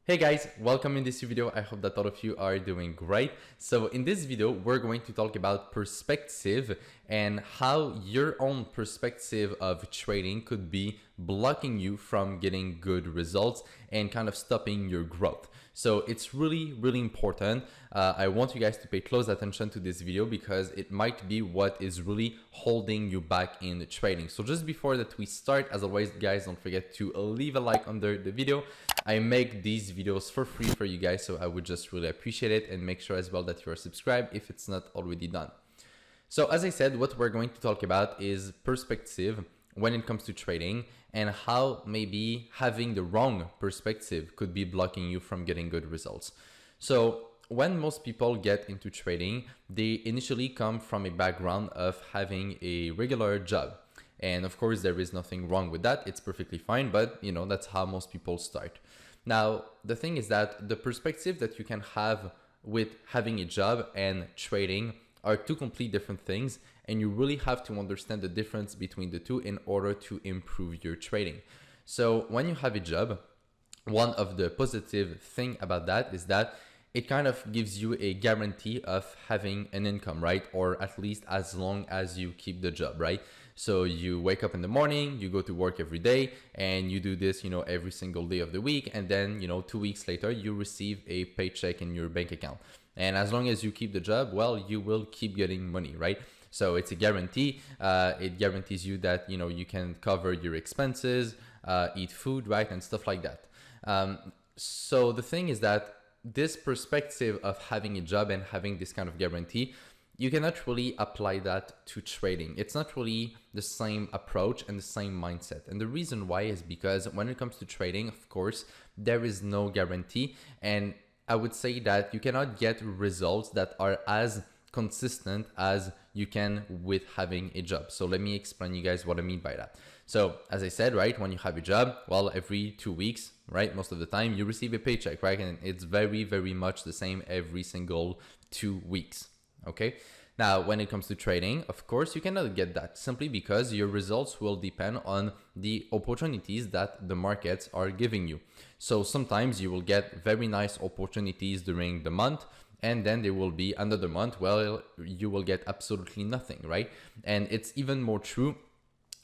Hey guys, welcome in this video. I hope that all of you are doing great. So in this video, we're going to talk about perspective and how your own perspective of trading could be blocking you from getting good results and kind of stopping your growth. So it's really important. I want you guys to pay close attention to this video because it might be what is really holding you back in trading. So just before that we start, as always guys, don't forget to leave a like under the video. I make these videos for free for you guys, so I would just really appreciate it, and make sure as well that you are subscribed if it's not already done. So as I said, what we're going to talk about is perspective when it comes to trading and how maybe having the wrong perspective could be blocking you from getting good results. So when most people get into trading, they initially come from a background of having a regular job. And of course, there is nothing wrong with that. It's perfectly fine, but you know, that's how most people start. Now, the thing is that the perspective that you can have with having a job and trading are two complete different things, and you really have to understand the difference between the two in order to improve your trading. So when you have a job, one of the positive thing about that is that it kind of gives you a guarantee of having an income, right? Or at least as long as you keep the job, right? So you wake up in the morning, you go to work every day, and you do this, you know, every single day of the week. And then, you know, 2 weeks later, you receive a paycheck in your bank account. And as long as you keep the job, well, you will keep getting money, right? So it's a guarantee. It guarantees you that, you know, you can cover your expenses, eat food, right? And stuff like that. So the thing is that this perspective of having a job and having this kind of guarantee, you cannot really apply that to trading. It's not really the same approach and the same mindset. And the reason why is because when it comes to trading, of course, there is no guarantee. And I would say that you cannot get results that are as consistent as you can with having a job. So let me explain you guys what I mean by that. So as I said, right, when you have a job, well, every 2 weeks, right, most of the time you receive a paycheck, right? And it's very much the same every single 2 weeks. Okay. Now, when it comes to trading, of course, you cannot get that simply because your results will depend on the opportunities that the markets are giving you. So sometimes you will get very nice opportunities during the month, and then there will be another month, well, you will get absolutely nothing, right? And it's even more true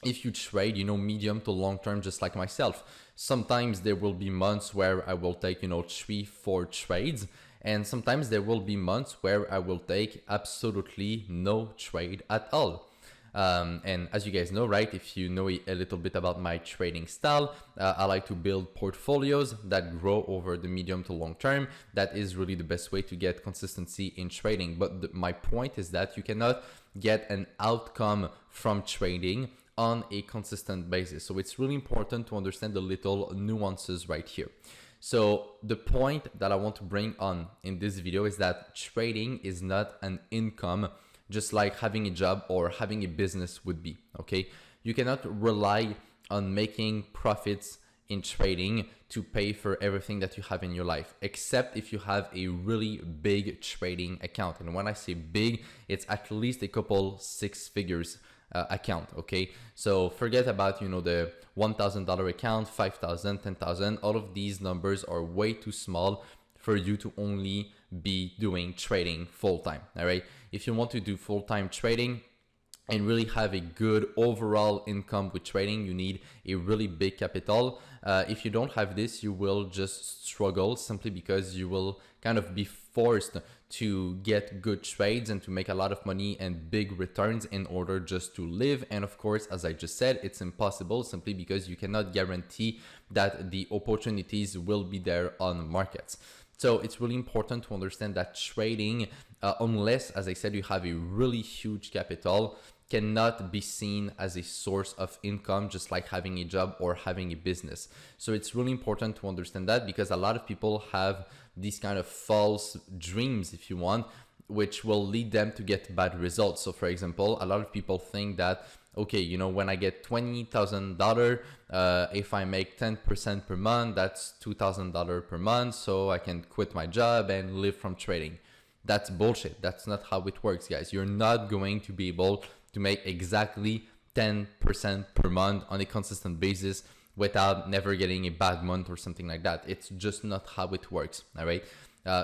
if you trade, you know, medium to long term, just like myself. Sometimes there will be months where I will take, you know, 3-4 trades. And sometimes there will be months where I will take absolutely no trade at all. And as you guys know, right, if you know a little bit about my trading style, I like to build portfolios that grow over the medium to long term. That is really the best way to get consistency in trading. But my point is that you cannot get an outcome from trading on a consistent basis. So it's really important to understand the little nuances right here. So the point that I want to bring on in this video is that trading is not an income, just like having a job or having a business would be, okay? You cannot rely on making profits in trading to pay for everything that you have in your life, except if you have a really big trading account. And when I say big, it's at least a couple 6 figures account, okay? So forget about, you know, the $1,000 account, 5,000, 10,000. All of these numbers are way too small for you to only be doing trading full-time, all right? If you want to do full-time trading and really have a good overall income with trading, you need a really big capital. If you don't have this, you will just struggle simply because you will kind of be forced to get good trades and to make a lot of money and big returns in order just to live. And of course, as I just said, it's impossible simply because you cannot guarantee that the opportunities will be there on markets. So it's really important to understand that trading, unless, as I said, you have a really huge capital, cannot be seen as a source of income, just like having a job or having a business. So it's really important to understand that because a lot of people have these kind of false dreams, if you want, which will lead them to get bad results. So for example, a lot of people think that, okay, you know, when I get $20,000, if I make 10% per month, that's $2,000 per month. So I can quit my job and live from trading. That's bullshit. That's not how it works, guys. You're not going to be able to make exactly 10% per month on a consistent basis without never getting a bad month or something like that. It's just not how it works. All right.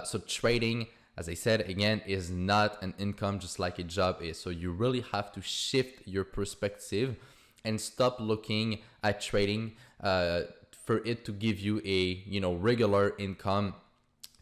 So trading, as I said, again, is not an income just like a job is. So you really have to shift your perspective and stop looking at trading for it to give you a, regular income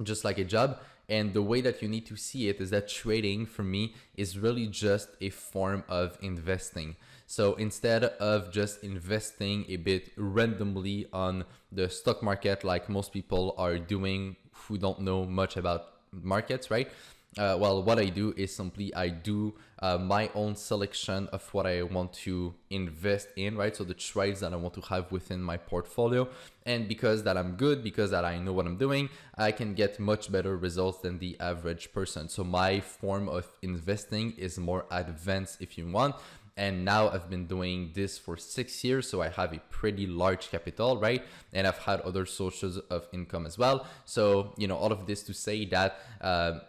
just like a job. And the way that you need to see it is that trading for me is really just a form of investing. So instead of just investing a bit randomly on the stock market like most people are doing who don't know much about markets, right? Well, what I do is simply I do my own selection of what I want to invest in, right? So the trades that I want to have within my portfolio. And because that I'm good, because that I know what I'm doing, I can get much better results than the average person. So my form of investing is more advanced if you want. And now I've been doing this for 6 years, so I have a pretty large capital, right? And I've had other sources of income as well. So, all of this to say that,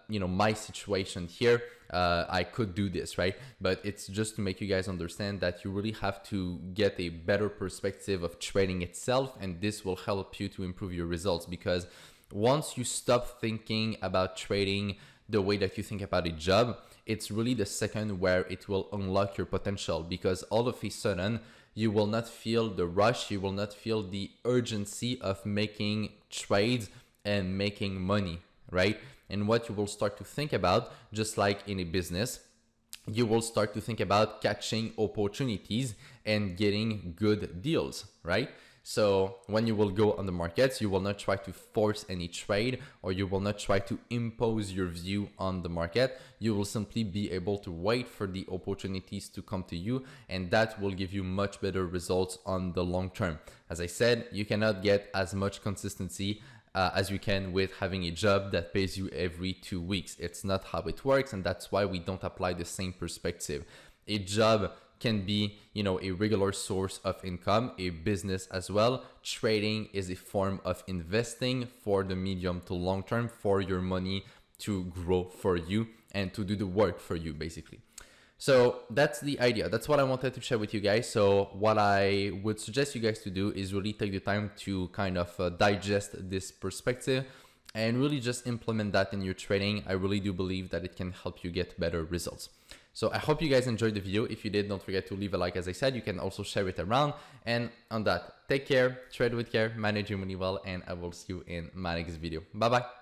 my situation here, I could do this, right? But it's just to make you guys understand that you really have to get a better perspective of trading itself, and this will help you to improve your results, because once you stop thinking about trading the way that you think about a job, it's really the second where it will unlock your potential, because all of a sudden you will not feel the rush, you will not feel the urgency of making trades and making money, right? And what you will start to think about, just like in a business, you will start to think about catching opportunities and getting good deals, right? So when you will go on the markets, you will not try to force any trade, or you will not try to impose your view on the market. You will simply be able to wait for the opportunities to come to you, and that will give you much better results on the long term. As I said, you cannot get as much consistency as you can with having a job that pays you every 2 weeks. It's not how it works, and that's why we don't apply the same perspective. A job can be, a regular source of income, a business as well. Trading is a form of investing for the medium to long term, for your money to grow for you and to do the work for you, basically. So that's the idea. That's what I wanted to share with you guys. So what I would suggest you guys to do is really take the time to kind of digest this perspective and really just implement that in your trading. I really do believe that it can help you get better results. So I hope you guys enjoyed the video. If you did, don't forget to leave a like. As I said, you can also share it around. And on that, take care, trade with care, manage your money well, and I will see you in my next video. Bye-bye.